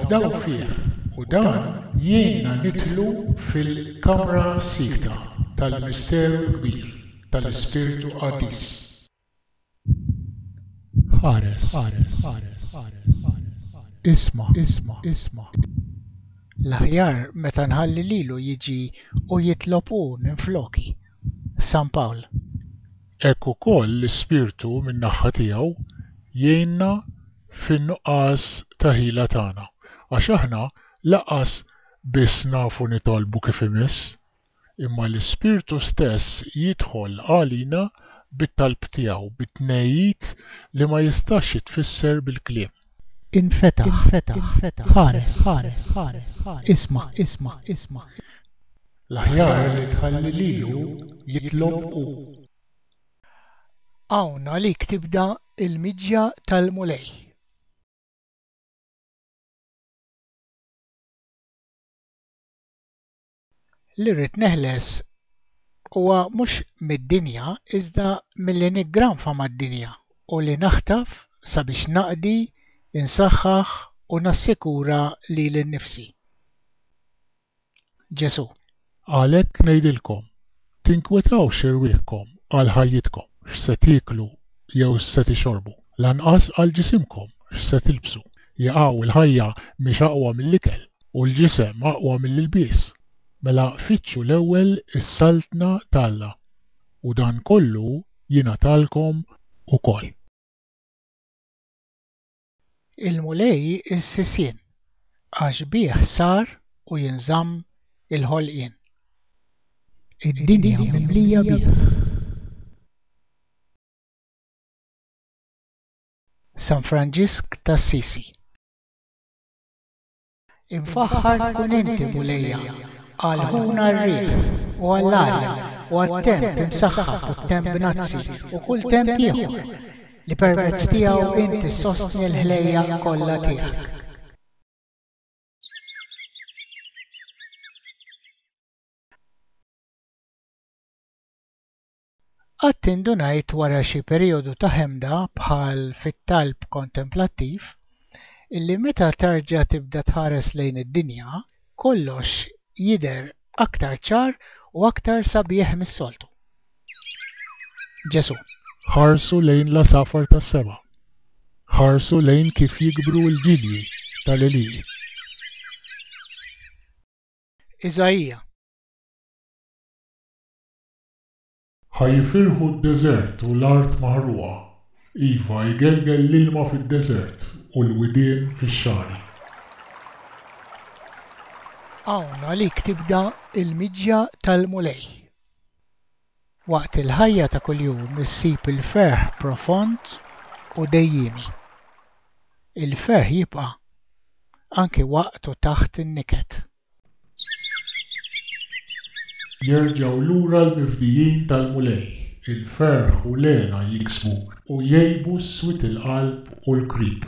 nafdaw fih u dan jgħinna nidħlu fil-kamra sikta tal-misteru kbir tal-Ispiritu Qadis. Ħares. Isma'. L-aħjar meta nħalli lilu jiġi u jitlob hu minfloki. San Pawl. Hekk ukoll l-Ispirtu min-naħa tiegħu jgħinna fin-nuqqas ta' ħila tagħna għax aħna lanqas biss nafu nitolbu kif imiss, imma l-Ispirtu stess jidħol għalina bit-talb tiegħu bit-tnejjid li ma jistax jitfisser bil-kliem. Infeta. Ħares. Isma'. L-aħjar li tħalli lilu jitlob hu. Hawn għalik tibda il-Migja tal-mulej. Li rrid neħles huwa mhux mid-dinja iżda milli niggranfa mad-dinja u li naħtaf sabiex naqdi, insaħħaħ u nassikura lili nnifsi. Ġesu. Għalhekk ngħidilkom, tinkwetawx irwieħkom għal ħajjitkom x'se tieklu jew x'se tixorbu, lanqas għal ġisimkom x'se tilbsu. Jaqgħu il-ħajja mhix aqwa mill-ikel u l-ġisem aqwa mill-ilbies. Mela fitxu l-ewwel is-Saltna tagħAlla u dan kollu jingħatalkom ukoll. Il-mulej is-sissien għax bih sar u jinżamm il-ħolqien. Id-dinja mimlija bih. San Franġisk tas-Sisi. Infaħħar tkun inti mulejja għal ħuna r-rieb u għall-arja u għat-temp imsaħħaħ u t-temp b'nazzi u kull temp ieħor li permezz tiegħu inti ssostni l-ħlejjaq kollha tiegħek. Qatt indunajt wara xi perjodu ta' ħemda bħal fit-talb kontemplattiv illi meta terġa' tibda tħares lejn id-dinja kollox jidher aktar ċar u aktar sabiħ mis-soltu. Ġesu. Ħarsu lejn l-asafar tas-seba'. Ħarsu lejn kif jikbru l-ġilji tal-Eliji. Iżajja. Ħajfirħu d-deżert u l-art maħruqa. Iva jgelgel l-ilma fid-deżert u l-widien fix-xari. Hawn għalik tibda il-Migja tal-mulej. Waqt il-ħajja ta' kuljum issib il-ferħ profond u dejjimi. Il-ferħ jibqa' anke waqt u taħt in-niket. Jerġgħu lura l-mifdijin tal-mulej, il-ferħ u l-għena jiksbu u jgħibu s-swit il-qalb u l-krib.